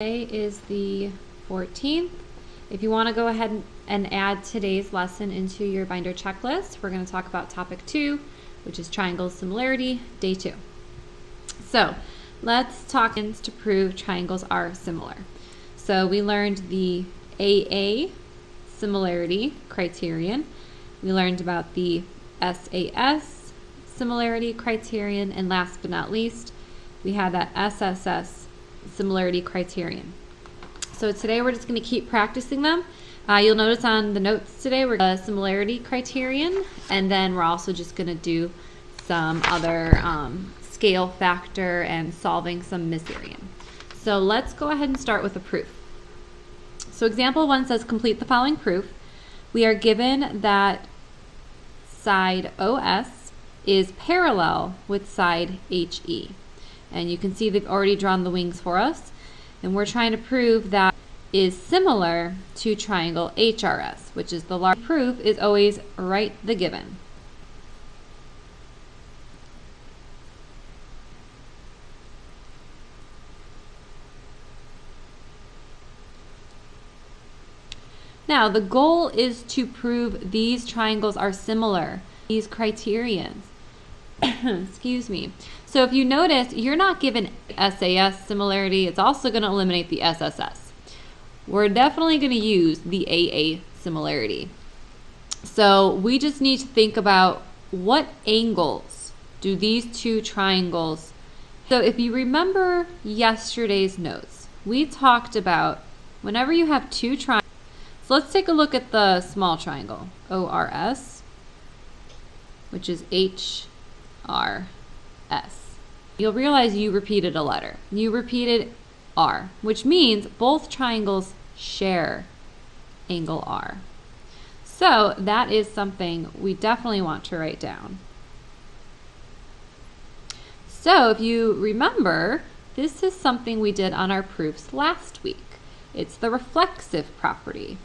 Today is the 14th. If you want to go ahead and add today's lesson into your binder checklist, we're going to talk about topic 2, which is triangle similarity, day 2. So let's talk to prove triangles are similar. So we learned the AA similarity criterion. We learned about the SAS similarity criterion, and last but not least, we had that SSS similarity criterion. So today we're just going to keep practicing them. You'll notice on the notes today we're going to similarity criterion, and then we're also just going to do some other scale factor and solving some Myserian. So let's go ahead and start with a proof. So example 1 says complete the following proof. We are given that side OS is parallel with side HE. And you can see they've already drawn the wings for us. And we're trying to prove that is similar to triangle HRS, which is the large proof is always write the given. Now, the goal is to prove these triangles are similar, these criterions. Excuse me. So if you notice, you're not given SAS similarity. It's also going to eliminate the SSS. We're definitely going to use the AA similarity. So we just need to think about what angles do these two triangles. So if you remember yesterday's notes, we talked about whenever you have two triangles. So let's take a look at the small triangle, ORS, which is HRS. You'll realize you repeated a letter. You repeated R, which means both triangles share angle R. So that is something we definitely want to write down. So if you remember, this is something we did on our proofs last week. It's the reflexive property.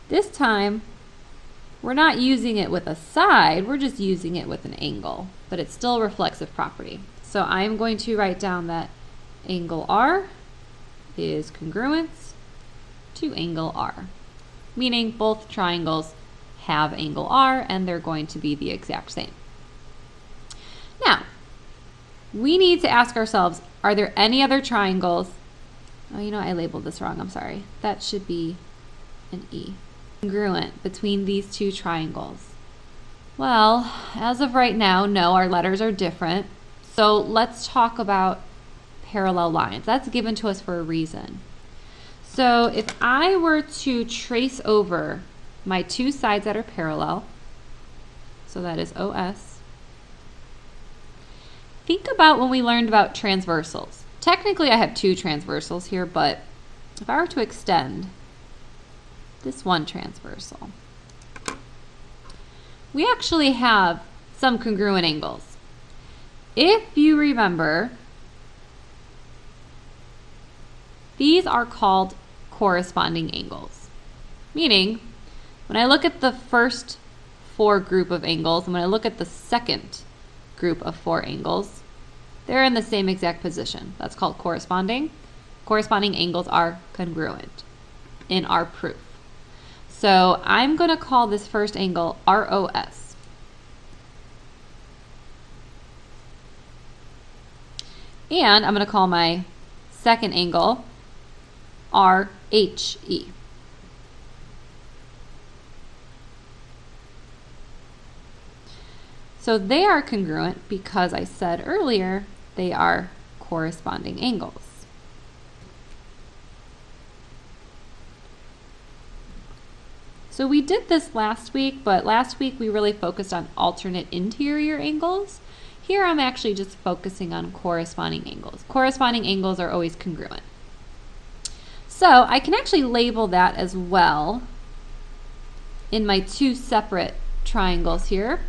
This time, we're not using it with a side, we're just using it with an angle, but it's still a reflexive property. So I'm going to write down that angle R is congruent to angle R, meaning both triangles have angle R and they're going to be the exact same. Now, we need to ask ourselves, are there any other triangles? Oh, you know, I labeled this wrong, I'm sorry. That should be an E. Congruent between these two triangles? Well, as of right now, no, our letters are different. So let's talk about parallel lines. That's given to us for a reason. So if I were to trace over my two sides that are parallel, so that is OS, think about when we learned about transversals. Technically I have two transversals here, but if I were to extend this one transversal, we actually have some congruent angles. If you remember, these are called corresponding angles. Meaning, when I look at the first 4 group of angles, and when I look at the second group of 4 angles, they're in the same exact position. That's called corresponding. Corresponding angles are congruent in our proof. So I'm going to call this first angle ROS. And I'm going to call my second angle RHE. So they are congruent because I said earlier they are corresponding angles. So we did this last week, but last week we really focused on alternate interior angles. Here I'm actually just focusing on corresponding angles. Corresponding angles are always congruent. So I can actually label that as well in my 2 separate triangles here.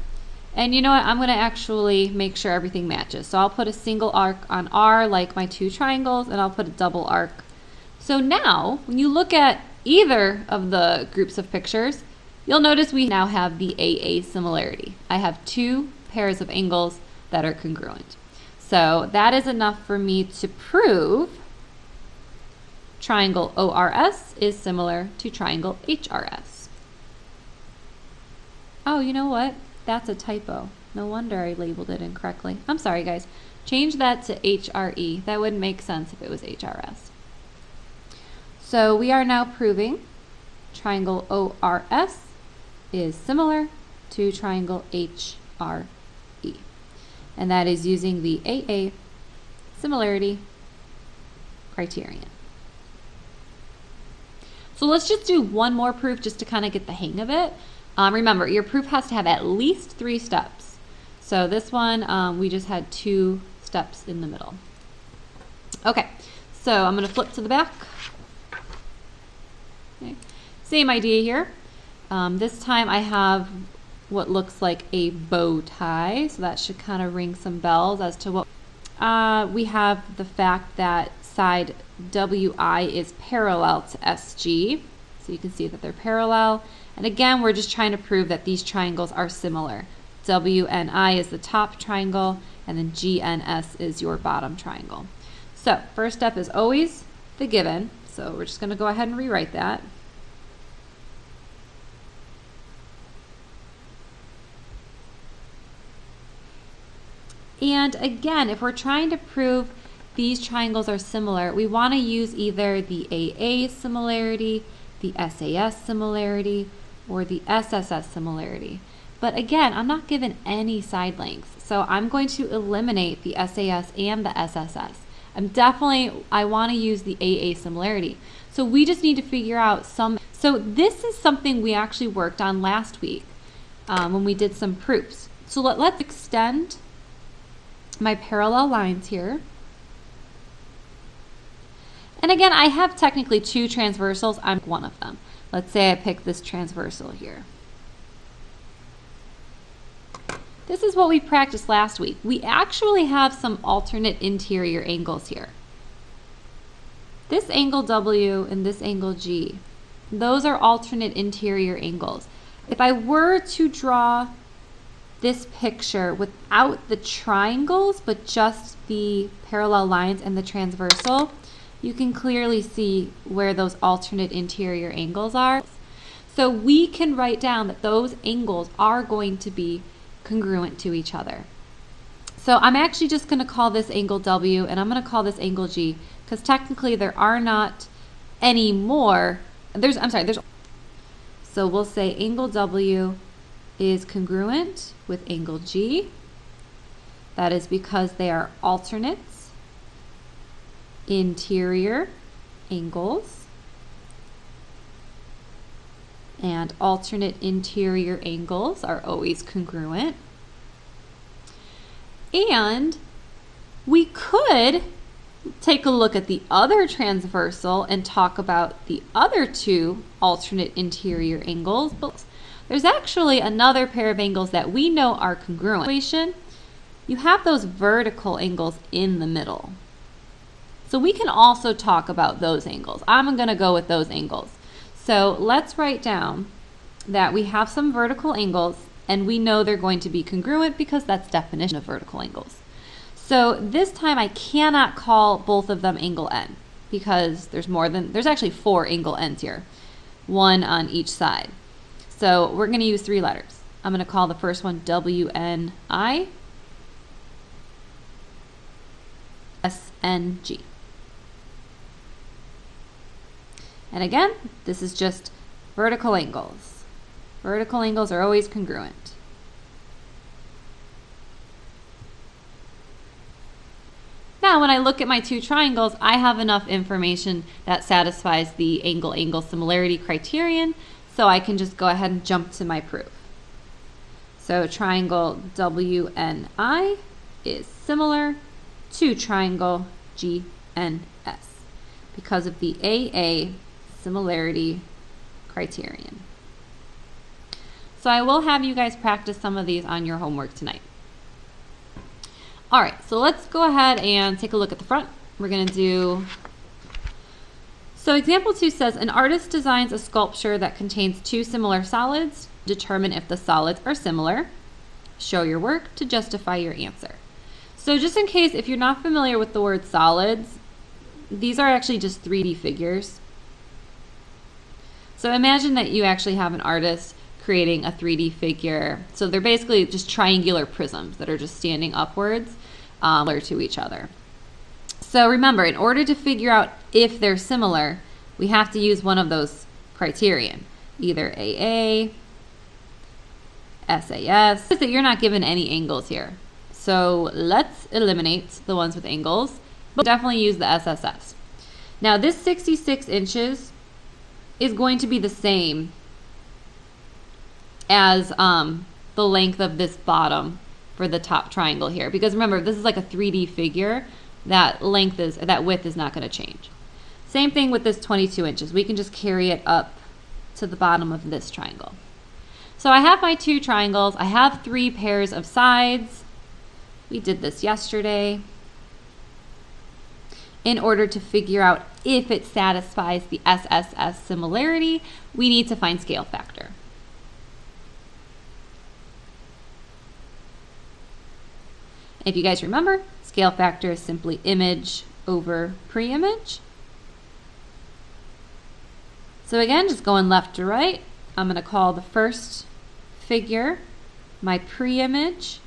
And you know what, I'm going to actually make sure everything matches. So I'll put a single arc on R like my 2 triangles, and I'll put a double arc. So now, when you look at either of the groups of pictures, you'll notice we now have the AA similarity. I have 2 pairs of angles that are congruent. So that is enough for me to prove triangle ORS is similar to triangle HRS. Oh, you know what? That's a typo. No wonder I labeled it incorrectly. I'm sorry, guys. Change that to HRE. That wouldn't make sense if it was HRS. So we are now proving triangle ORS is similar to triangle HRE. And that is using the AA similarity criterion. So let's just do one more proof just to kind of get the hang of it. Remember, your proof has to have at least 3 steps. So this one, we just had 2 steps in the middle. Okay, so I'm going to flip to the back. Okay. Same idea here. This time I have what looks like a bow tie, so that should kind of ring some bells as to what we have. The fact that side WI is parallel to SG, so you can see that they're parallel. And again, we're just trying to prove that these triangles are similar. WNI is the top triangle, and then GNS is your bottom triangle. So first step is always the given, so we're just going to go ahead and rewrite that. And again, if we're trying to prove these triangles are similar, we want to use either the AA similarity, the SAS similarity, or the SSS similarity. But again, I'm not given any side lengths, so I'm going to eliminate the SAS and the SSS. I want to use the AA similarity. So we just need to figure out some. So this is something we actually worked on last week when we did some proofs. So let's extend my parallel lines here. And again, I have technically 2 transversals. I'm one of them. Let's say I pick this transversal here. This is what we practiced last week. We actually have some alternate interior angles here. This angle W and this angle G, those are alternate interior angles. If I were to draw this picture without the triangles, but just the parallel lines and the transversal, you can clearly see where those alternate interior angles are. So we can write down that those angles are going to be congruent to each other. So I'm actually just going to call this angle W, and I'm going to call this angle G, because technically there are not any more. So we'll say angle W is congruent with angle G. That is because they are alternates, interior angles, and alternate interior angles are always congruent. And we could take a look at the other transversal and talk about the other 2 alternate interior angles, but there's actually another pair of angles that we know are congruent. You have those vertical angles in the middle. So we can also talk about those angles. I'm going to go with those angles. So let's write down that we have some vertical angles, and we know they're going to be congruent because that's definition of vertical angles. So this time I cannot call both of them angle N because there's actually 4 angle N's here, 1 on each side. So we're going to use 3 letters. I'm going to call the first one WNI, SNG. And again, this is just vertical angles. Vertical angles are always congruent. Now, when I look at my 2 triangles, I have enough information that satisfies the angle-angle similarity criterion, so I can just go ahead and jump to my proof. So triangle WNI is similar to triangle GNS because of the AA similarity criterion. So I will have you guys practice some of these on your homework tonight. All right, so let's go ahead and take a look at the front. We're going to do, so example 2 says, an artist designs a sculpture that contains 2 similar solids. Determine if the solids are similar. Show your work to justify your answer. So So just in case, if you're not familiar with the word solids, these are actually just 3D figures. So imagine that you actually have an artist creating a 3D figure. So they're basically just triangular prisms that are just standing upwards similar to each other. So remember, in order to figure out if they're similar, we have to use one of those criterion, either AA, SAS. That you're not given any angles here. So let's eliminate the ones with angles, but definitely use the SSS. Now this 66 inches is going to be the same as the length of this bottom for the top triangle here. Because remember, this is like a 3D figure, that width is not going to change. Same thing with this 22 inches. We can just carry it up to the bottom of this triangle. So I have my 2 triangles. I have 3 pairs of sides. We did this yesterday. In order to figure out if it satisfies the SSS similarity, we need to find scale factor. If you guys remember, scale factor is simply image over pre-image. So again, just going left to right, I'm going to call the first figure my pre-image.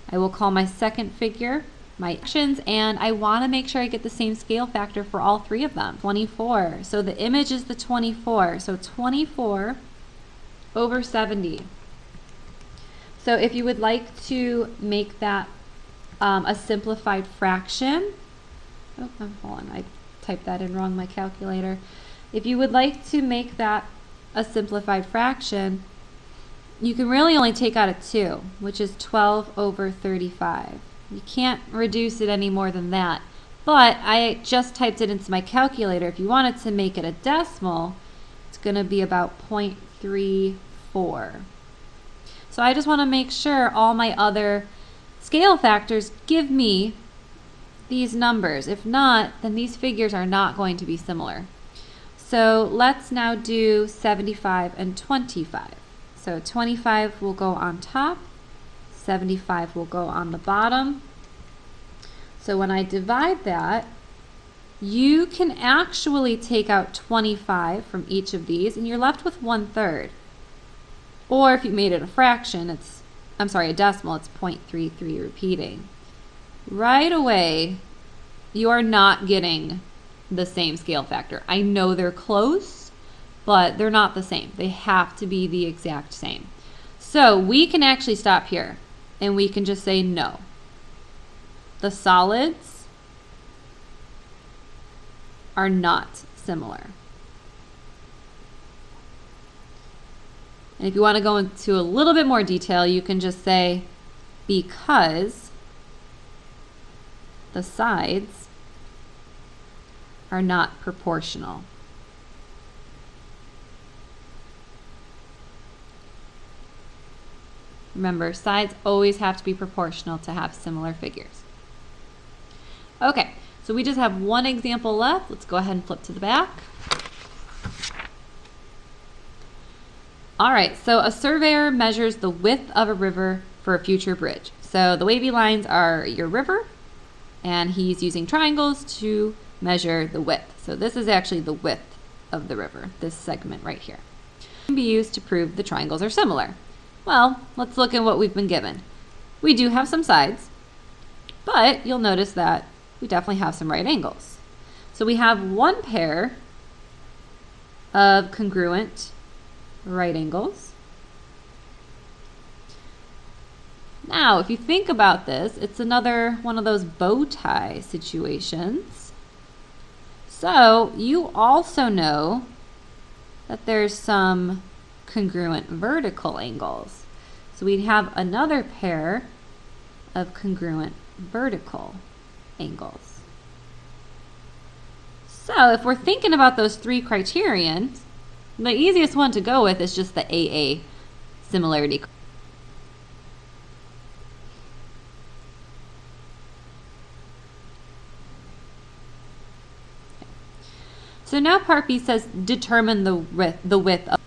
I will call my second figure my actions, and I want to make sure I get the same scale factor for all 3 of them. 24. So the image is the 24. So 24 over 70. So if you would like to make that a simplified fraction, oh, hold on, I typed that in wrong, my calculator. If you would like to make that a simplified fraction, you can really only take out a 2, which is 12 over 35. You can't reduce it any more than that. But I just typed it into my calculator. If you wanted to make it a decimal, it's going to be about 0.34. So I just want to make sure all my other scale factors give me these numbers. If not, then these figures are not going to be similar. So let's now do 75 and 25. So 25 will go on top, 75 will go on the bottom. So when I divide that, you can actually take out 25 from each of these and you're left with 1/3. Or if you made it a fraction, a decimal, it's 0.33 repeating. Right away, you are not getting the same scale factor. I know they're close, but they're not the same. They have to be the exact same. So we can actually stop here and we can just say no. The solids are not similar. And if you want to go into a little bit more detail, you can just say because the sides are not proportional. Remember, sides always have to be proportional to have similar figures. Okay, so we just have one example left. Let's go ahead and flip to the back. All right, so a surveyor measures the width of a river for a future bridge. So the wavy lines are your river, and he's using triangles to measure the width. So this is actually the width of the river, this segment right here. It can be used to prove the triangles are similar. Well, let's look at what we've been given. We do have some sides, but you'll notice that we definitely have some right angles. So we have one pair of congruent right angles. Now, if you think about this, it's another one of those bow tie situations. So you also know that there's some congruent vertical angles. So we'd have another pair of congruent vertical angles. So if we're thinking about those 3 criterions, the easiest one to go with is just the AA similarity. So now part B says determine the width of,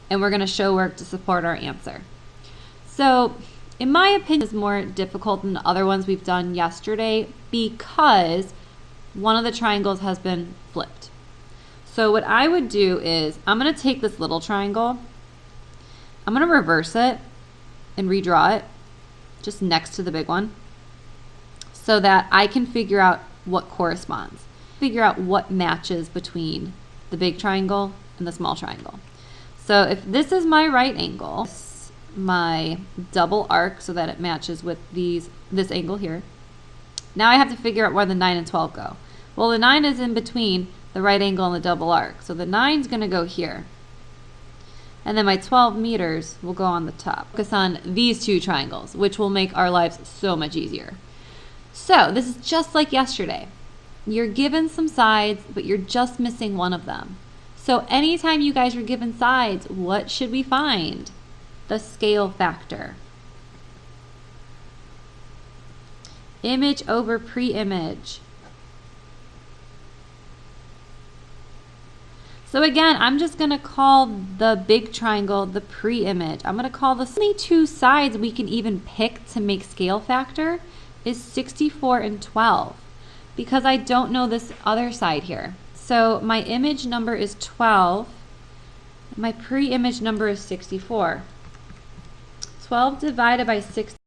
and we're going to show work to support our answer. So in my opinion, is more difficult than the other ones we've done yesterday because one of the triangles has been flipped. So what I would do is I'm going to take this little triangle, I'm going to reverse it and redraw it just next to the big one so that I can figure out what corresponds, figure out what matches between the big triangle and the small triangle. So if this is my right angle, my double arc so that it matches with this angle here. Now I have to figure out where the 9 and 12 go. Well, the 9 is in between the right angle and the double arc. So the 9 is going to go here. And then my 12 meters will go on the top. Focus on these two triangles, which will make our lives so much easier. So this is just like yesterday. You're given some sides, but you're just missing one of them. So anytime you guys are given sides, what should we find? The scale factor. Image over pre-image. So again, I'm just going to call the big triangle the pre-image. I'm going to call the only two sides we can even pick to make scale factor is 64 and 12 because I don't know this other side here. So my image number is 12. My pre-image number is 64. 12 divided by 64